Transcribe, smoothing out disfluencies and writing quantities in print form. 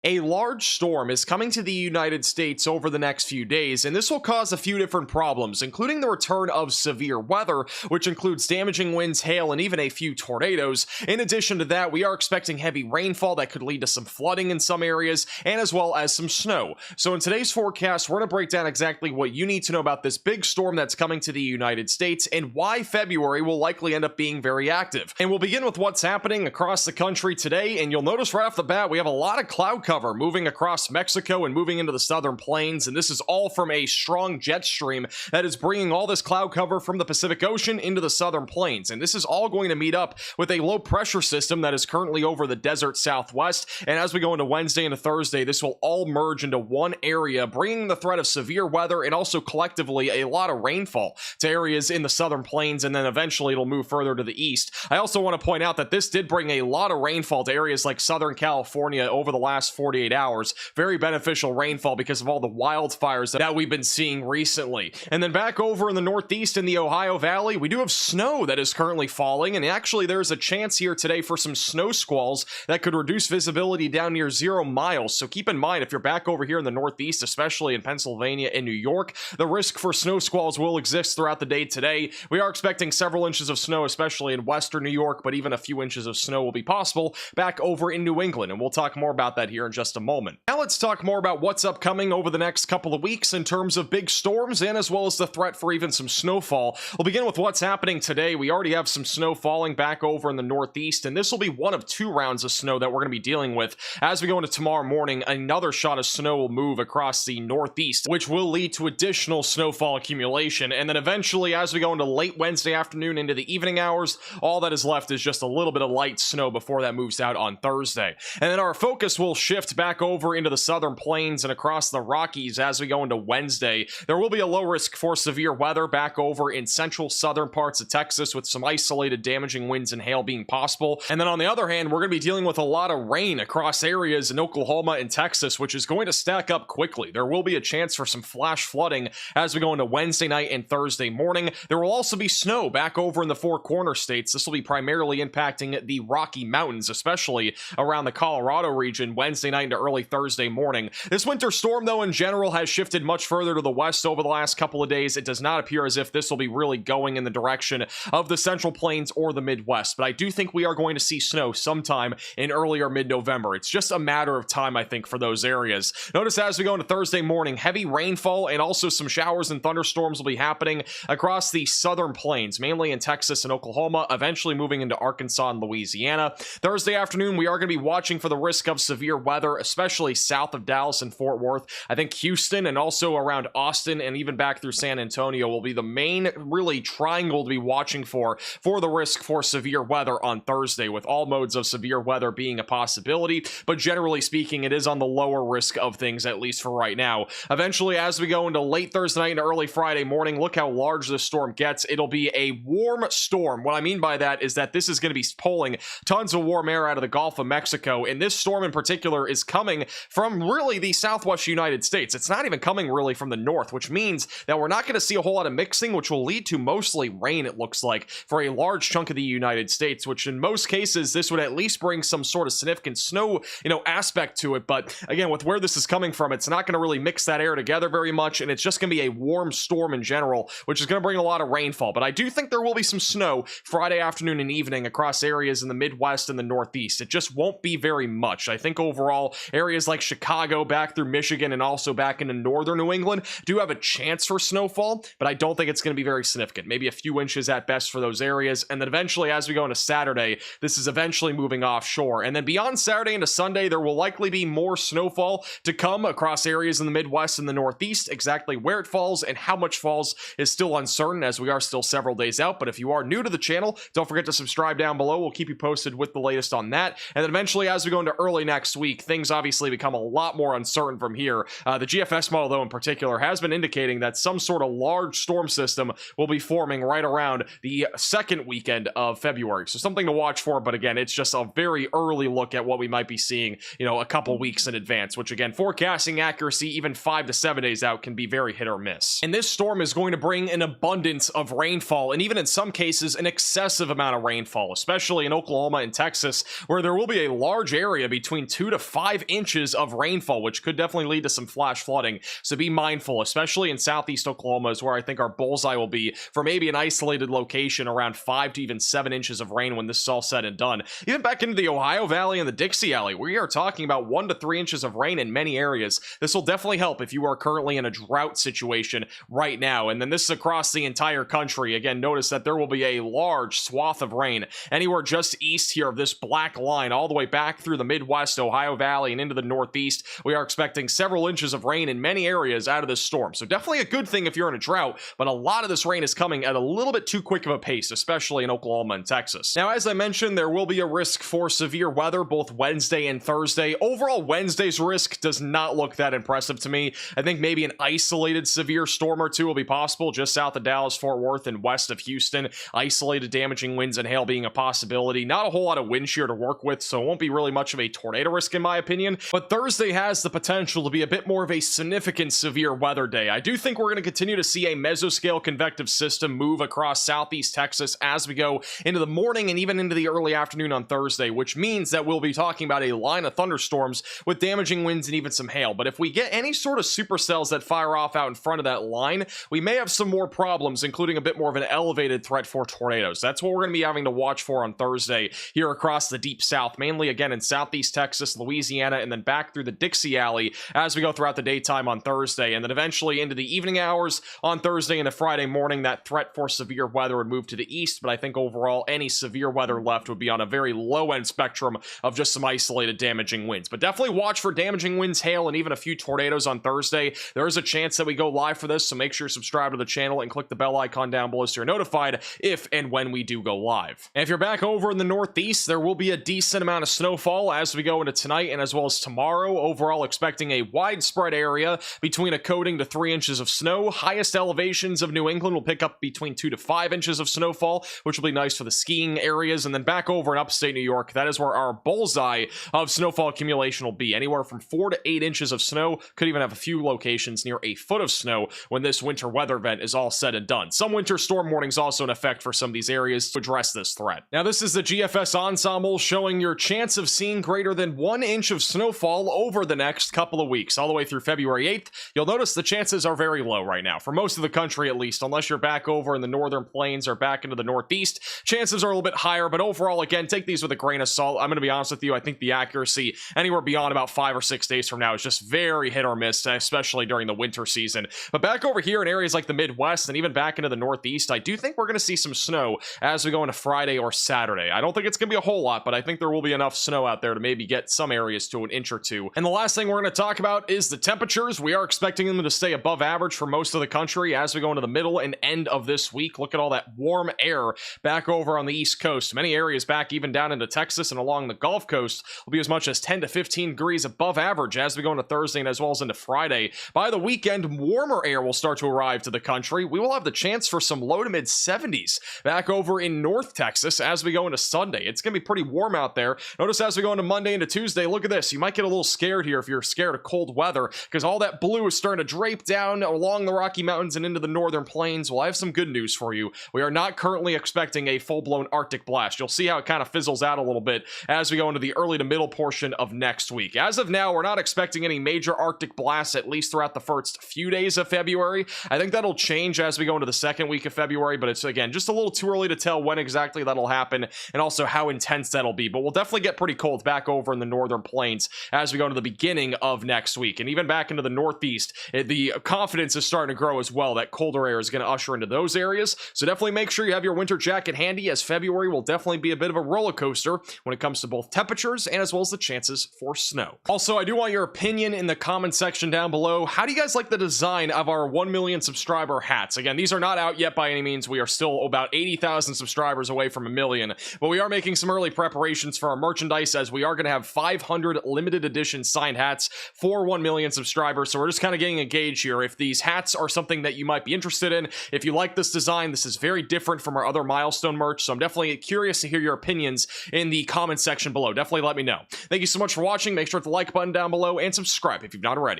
A large storm is coming to the United States over the next few days, and this will cause a few different problems, including the return of severe weather, which includes damaging winds, hail, and even a few tornadoes. In addition to that, we are expecting heavy rainfall that could lead to some flooding in some areas, and as well as some snow. So in today's forecast, we're going to break down exactly what you need to know about this big storm that's coming to the United States, and why February will likely end up being very active. And we'll begin with what's happening across the country today, and you'll notice right off the bat, we have a lot of cloud cover moving across Mexico and moving into the southern plains, and this is all from a strong jet stream that is bringing all this cloud cover from the Pacific Ocean into the southern plains, and this is all going to meet up with a low pressure system that is currently over the desert southwest. And as we go into Wednesday and Thursday, this will all merge into one area, bringing the threat of severe weather and also collectively a lot of rainfall to areas in the southern plains, and then eventually it'll move further to the east. I also want to point out that this did bring a lot of rainfall to areas like Southern California over the last 48 hours. Very beneficial rainfall because of all the wildfires that we've been seeing recently. And then back over in the Northeast in the Ohio Valley, we do have snow that is currently falling, and actually there's a chance here today for some snow squalls that could reduce visibility down near 0 miles. So keep in mind, if you're back over here in the Northeast, especially in Pennsylvania and New York, the risk for snow squalls will exist throughout the day today. We are expecting several inches of snow, especially in western New York, but even a few inches of snow will be possible back over in New England, and we'll talk more about that here in just a moment. Now let's talk more about what's upcoming over the next couple of weeks in terms of big storms, and as well as the threat for even some snowfall. We'll begin with what's happening today. We already have some snow falling back over in the Northeast, and this will be one of 2 rounds of snow that we're going to be dealing with. As we go into tomorrow morning, another shot of snow will move across the Northeast, which will lead to additional snowfall accumulation. And then eventually, as we go into late Wednesday afternoon into the evening hours, all that is left is just a little bit of light snow before that moves out on Thursday. And then our focus will shift back over into the southern plains and across the Rockies as we go into Wednesday. There will be a low risk for severe weather back over in central southern parts of Texas, with some isolated damaging winds and hail being possible. And then on the other hand, we're going to be dealing with a lot of rain across areas in Oklahoma and Texas, which is going to stack up quickly. There will be a chance for some flash flooding as we go into Wednesday night and Thursday morning. There will also be snow back over in the Four Corner states. This will be primarily impacting the Rocky Mountains, especially around the Colorado region, Wednesday night into early Thursday morning. This winter storm, though, in general has shifted much further to the west over the last couple of days. It does not appear as if this will be really going in the direction of the Central Plains or the Midwest, but I do think we are going to see snow sometime in early or mid-November. It's just a matter of time, I think, for those areas. Notice as we go into Thursday morning, heavy rainfall and also some showers and thunderstorms will be happening across the southern plains, mainly in Texas and Oklahoma, eventually moving into Arkansas and Louisiana. Thursday afternoon, we are going to be watching for the risk of severe weather, especially south of Dallas and Fort Worth. I think Houston and also around Austin and even back through San Antonio will be the main really triangle to be watching for the risk for severe weather on Thursday, with all modes of severe weather being a possibility, but generally speaking, it is on the lower risk of things, at least for right now. Eventually, as we go into late Thursday night and early Friday morning, look how large this storm gets. It'll be a warm storm. What I mean by that is that this is going to be pulling tons of warm air out of the Gulf of Mexico, and this storm in particular is coming from really the southwest United States. It's not even coming really from the north, which means that we're not going to see a whole lot of mixing, which will lead to mostly rain, it looks like, for a large chunk of the United States, which in most cases, this would at least bring some sort of significant snow, aspect to it. But again, with where this is coming from, it's not going to really mix that air together very much, and it's just going to be a warm storm in general, which is going to bring a lot of rainfall. But I do think there will be some snow Friday afternoon and evening across areas in the Midwest and the Northeast. It just won't be very much. I think overall, areas like Chicago, back through Michigan, and also back into northern New England do have a chance for snowfall, but I don't think it's going to be very significant. Maybe a few inches at best for those areas. And then eventually, as we go into Saturday, this is eventually moving offshore. And then beyond Saturday into Sunday, there will likely be more snowfall to come across areas in the Midwest and the Northeast. Exactly where it falls and how much falls is still uncertain, as we are still several days out. But if you are new to the channel, don't forget to subscribe down below. We'll keep you posted with the latest on that. And then eventually, as we go into early next week, things obviously become a lot more uncertain from here. The GFS model, though, in particular, has been indicating that some sort of large storm system will be forming right around the second weekend of February. So something to watch for, but again, it's just a very early look at what we might be seeing, a couple weeks in advance, which again, forecasting accuracy even 5 to 7 days out can be very hit or miss. And this storm is going to bring an abundance of rainfall, and even in some cases, an excessive amount of rainfall, especially in Oklahoma and Texas, where there will be a large area between 2 to 5 inches of rainfall, which could definitely lead to some flash flooding. So be mindful, especially in southeast Oklahoma is where I think our bullseye will be for maybe an isolated location around 5 to even 7 inches of rain when this is all said and done. Even back into the Ohio Valley and the Dixie Alley, we are talking about 1 to 3 inches of rain in many areas. This will definitely help if you are currently in a drought situation right now. And then this is across the entire country. Again, notice that there will be a large swath of rain anywhere just east here of this black line all the way back through the Midwest, Ohio Valley, and into the Northeast. We are expecting several inches of rain in many areas out of this storm. So definitely a good thing if you're in a drought, but a lot of this rain is coming at a little bit too quick of a pace, especially in Oklahoma and Texas. Now, as I mentioned, there will be a risk for severe weather both Wednesday and Thursday. Overall, Wednesday's risk does not look that impressive to me. I think maybe an isolated severe storm or two will be possible just south of Dallas, Fort Worth, and west of Houston. Isolated damaging winds and hail being a possibility. Not a whole lot of wind shear to work with, so it won't be really much of a tornado risk in my opinion. But Thursday has the potential to be a bit more of a significant severe weather day. I do think we're going to continue to see a mesoscale convective system move across southeast Texas as we go into the morning and even into the early afternoon on Thursday, which means that we'll be talking about a line of thunderstorms with damaging winds and even some hail. But if we get any sort of supercells that fire off out in front of that line, we may have some more problems, including a bit more of an elevated threat for tornadoes. That's what we're going to be having to watch for on Thursday here across the deep south, mainly again in southeast Texas, Louisiana, and then back through the Dixie Alley as we go throughout the daytime on Thursday, and then eventually into the evening hours on Thursday and the Friday morning. That threat for severe weather would move to the east, but I think overall any severe weather left would be on a very low end spectrum of just some isolated damaging winds. But definitely watch for damaging winds, hail, and even a few tornadoes on Thursday. There is a chance that we go live for this, so make sure you subscribe to the channel and click the bell icon down below so you're notified if and when we do go live. And if you're back over in the Northeast, there will be a decent amount of snowfall as we go into tonight and as well as tomorrow. Overall, expecting a widespread area between a coating to 3 inches of snow. Highest elevations of New England will pick up between 2 to 5 inches of snowfall, which will be nice for the skiing areas. And then back over in upstate New York, that is where our bullseye of snowfall accumulation will be. Anywhere from 4 to 8 inches of snow. Could even have a few locations near a foot of snow when this winter weather event is all said and done. Some winter storm warnings also in effect for some of these areas to address this threat. Now, this is the GFS ensemble showing your chance of seeing greater than 1 inch of snowfall over the next couple of weeks, all the way through February 8th. You'll notice the chances are very low right now, for most of the country at least, unless you're back over in the northern plains or back into the Northeast. Chances are a little bit higher, but overall, again, take these with a grain of salt. I'm going to be honest with you, I think the accuracy anywhere beyond about 5 or 6 days from now is just very hit or miss, especially during the winter season. But back over here in areas like the Midwest and even back into the Northeast, I do think we're going to see some snow as we go into Friday or Saturday. I don't think it's going to be a whole lot, but I think there will be enough snow out there to maybe get some areas to an inch or two. And the last thing we're going to talk about is the temperatures. We are expecting them to stay above average for most of the country as we go into the middle and end of this week. Look at all that warm air back over on the East Coast. Many areas back even down into Texas and along the Gulf Coast will be as much as 10 to 15 degrees above average as we go into Thursday and as well as into Friday. By the weekend, warmer air will start to arrive to the country. We will have the chance for some low to mid 70s back over in North Texas as we go into Sunday. It's going to be pretty warm out there. Notice as we go into Monday into Tuesday, look at this. You might get a little scared here if you're scared of cold weather because all that blue is starting to drape down along the Rocky Mountains and into the northern plains. Well, I have some good news for you. We are not currently expecting a full-blown Arctic blast. You'll see how it kind of fizzles out a little bit as we go into the early to middle portion of next week. As of now, we're not expecting any major Arctic blasts, at least throughout the first few days of February. I think that'll change as we go into the second week of February, but it's, again, just a little too early to tell when exactly that'll happen and also how intense that'll be. But we'll definitely get pretty cold back over in the northern plains as we go into the beginning of next week. And even back into the Northeast, the confidence is starting to grow as well. That colder air is going to usher into those areas. So definitely make sure you have your winter jacket handy, as February will definitely be a bit of a roller coaster when it comes to both temperatures and as well as the chances for snow. Also, I do want your opinion in the comment section down below. How do you guys like the design of our 1 million subscriber hats? Again, these are not out yet by any means. We are still about 80,000 subscribers away from 1 million, but we are making some early preparations for our merchandise as we are going to have 500 limited edition signed hats for 1 million subscribers. So we're just kind of getting a gauge here if these hats are something that you might be interested in. If you like this design, this is very different from our other milestone merch, so I'm definitely curious to hear your opinions in the comment section below. Definitely let me know. Thank you so much for watching. Make sure to hit the like button down below and subscribe if you've not already.